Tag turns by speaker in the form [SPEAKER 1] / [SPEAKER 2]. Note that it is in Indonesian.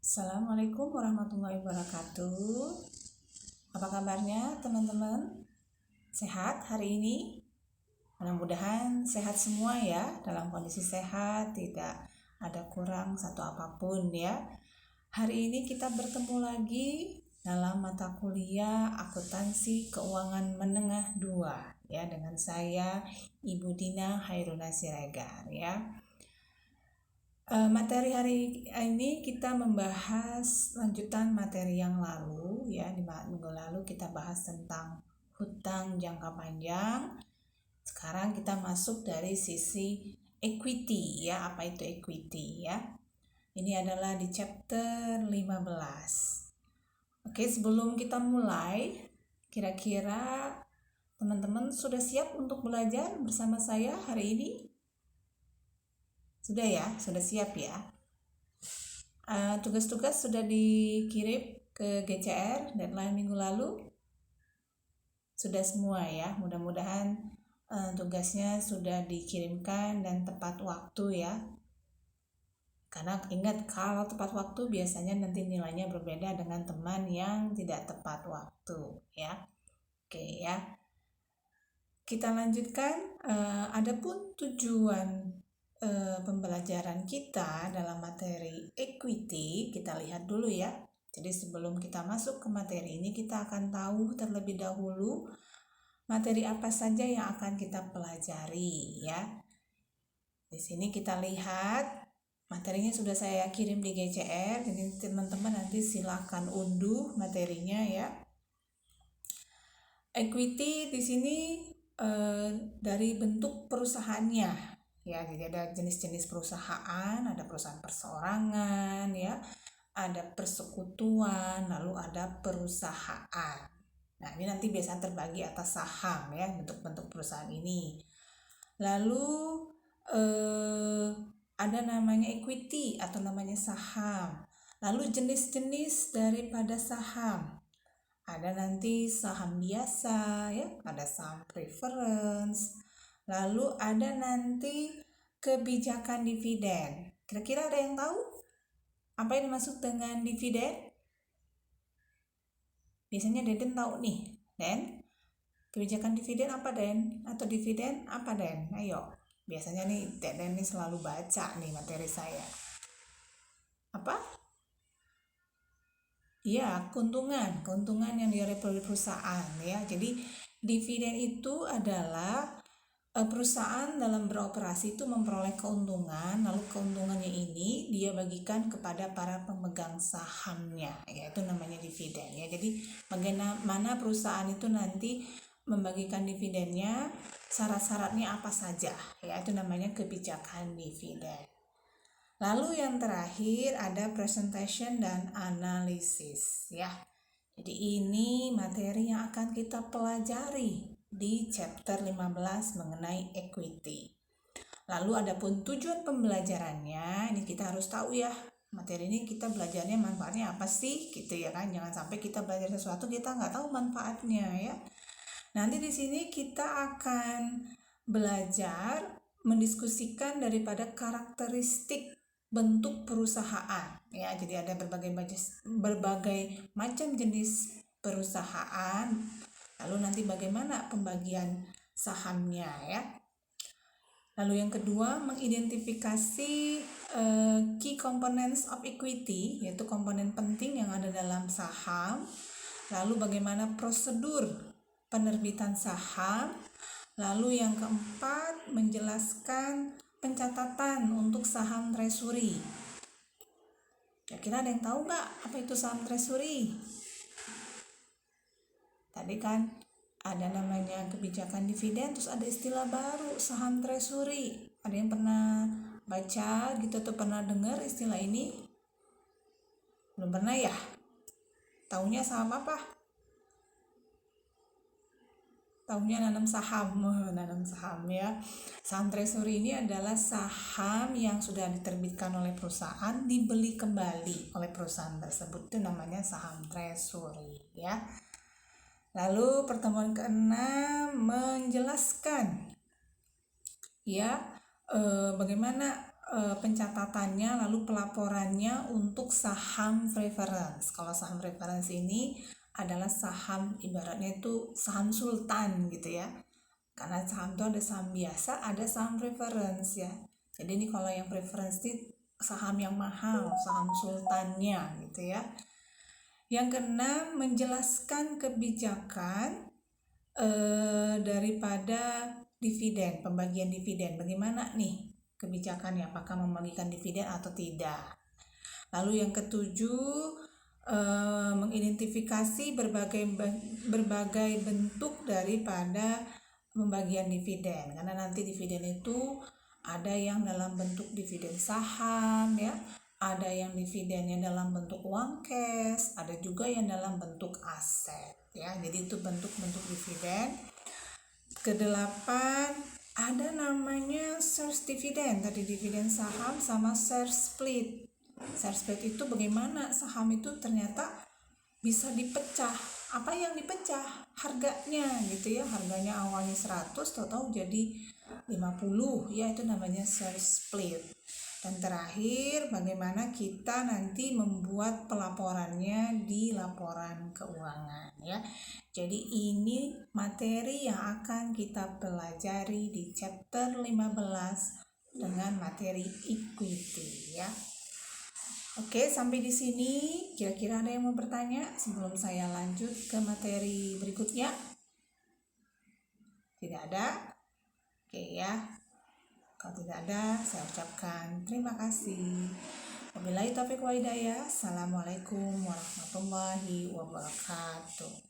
[SPEAKER 1] Assalamualaikum warahmatullahi wabarakatuh. Apa kabarnya teman-teman? Sehat hari ini? Mudah-mudahan sehat semua ya, dalam kondisi sehat, tidak ada kurang satu apapun ya. Hari ini kita bertemu lagi dalam mata kuliah Akuntansi Keuangan Menengah 2 ya, dengan saya Ibu Dina Hairuna Siregar ya. Materi hari ini kita membahas lanjutan materi yang lalu ya. Di minggu lalu kita bahas tentang hutang jangka panjang. Sekarang kita masuk dari sisi equity ya. Apa itu equity ya? Ini adalah di chapter 15. Oke, sebelum kita mulai, kira-kira teman-teman sudah siap untuk belajar bersama saya hari ini? Sudah ya, sudah siap ya. Tugas-tugas sudah dikirim ke GCR deadline minggu lalu. Sudah semua ya, mudah-mudahan tugasnya sudah dikirimkan dan tepat waktu ya. Karena ingat, kalau tepat waktu biasanya nanti nilainya berbeda dengan teman yang tidak tepat waktu ya. Oke ya. Kita lanjutkan. Adapun tujuan pembelajaran kita dalam materi equity, kita lihat dulu ya. Jadi sebelum kita masuk ke materi ini, kita akan tahu terlebih dahulu materi apa saja yang akan kita pelajari ya. Di sini kita lihat materinya sudah saya kirim di GCR, jadi teman-teman nanti silakan unduh materinya ya. Equity di sini dari bentuk perusahaannya ya, jadi ada jenis-jenis perusahaan, ada perusahaan perseorangan ya, ada persekutuan, lalu ada perusahaan. Nah, ini nanti biasanya terbagi atas saham ya, bentuk-bentuk perusahaan ini. Lalu ada namanya equity atau namanya saham. Lalu jenis-jenis daripada saham. Ada nanti saham biasa ya, ada saham preference. Lalu ada nanti kebijakan dividen. Kira-kira ada yang tahu apa yang dimaksud dengan dividen? Biasanya Deden tahu nih. Den, kebijakan dividen apa Den? Atau dividen apa Den? Ayo. Biasanya nih Deden nih selalu baca nih materi saya. Apa? Iya, keuntungan yang diperoleh oleh perusahaan ya. Jadi dividen itu adalah perusahaan dalam beroperasi itu memperoleh keuntungan, lalu keuntungannya ini dia bagikan kepada para pemegang sahamnya, yaitu namanya dividen ya. Jadi bagaimana perusahaan itu nanti membagikan dividennya, syarat-syaratnya apa saja ya, itu namanya kebijakan dividen. Lalu yang terakhir ada presentation dan analisis ya. Jadi ini materi yang akan kita pelajari di chapter 15 mengenai equity. Lalu adapun tujuan pembelajarannya, ini kita harus tahu ya, materi ini kita belajarnya manfaatnya apa sih gitu ya kan. Jangan sampai kita belajar sesuatu kita nggak tahu manfaatnya ya. Nanti di sini kita akan belajar mendiskusikan daripada karakteristik bentuk perusahaan ya. Jadi ada berbagai macam jenis perusahaan. Lalu nanti bagaimana pembagian sahamnya ya. Lalu yang kedua, mengidentifikasi key components of equity, yaitu komponen penting yang ada dalam saham. Lalu bagaimana prosedur penerbitan saham. Lalu yang keempat, menjelaskan pencatatan untuk saham treasury. Kira-kira ada yang tahu nggak apa itu saham treasury? Tadi kan ada namanya kebijakan dividen, terus ada istilah baru saham treasury. Ada yang pernah baca gitu atau pernah dengar istilah ini? Belum pernah ya? Taunya saham apa? Taunya nanam saham ya. Saham treasury ini adalah saham yang sudah diterbitkan oleh perusahaan, dibeli kembali oleh perusahaan tersebut, itu namanya saham treasury ya. Lalu pertemuan ke-6 menjelaskan ya bagaimana pencatatannya lalu pelaporannya untuk saham preference. Kalau saham preference ini adalah saham, ibaratnya itu saham sultan gitu ya, karena saham itu ada saham biasa, ada saham preference ya. Jadi ini kalau yang preference itu saham yang mahal, saham sultannya gitu ya. Yang keenam, menjelaskan kebijakan daripada dividen, pembagian dividen. Bagaimana nih kebijakannya, apakah membagikan dividen atau tidak. Lalu yang ketujuh, mengidentifikasi berbagai bentuk daripada pembagian dividen, karena nanti dividen itu ada yang dalam bentuk dividen saham ya, ada yang dividennya dalam bentuk uang cash, ada juga yang dalam bentuk aset ya. Jadi itu bentuk-bentuk dividen. Kedelapan, ada namanya shares dividen, tadi dividen saham sama share split. Share split itu bagaimana saham itu ternyata bisa dipecah. Apa yang dipecah? Harganya gitu ya, harganya awalnya 100 tahu-tahu jadi 50 ya, itu namanya share split. Dan terakhir, bagaimana kita nanti membuat pelaporannya di laporan keuangan ya. Jadi ini materi yang akan kita pelajari di chapter 15 dengan materi equity ya. Oke, sampai di sini. Kira-kira ada yang mau bertanya sebelum saya lanjut ke materi berikutnya? Tidak ada? Oke ya. Kalau tidak ada, saya ucapkan terima kasih. Wabillahi taufiq wa hidayah. Assalamualaikum warahmatullahi wabarakatuh.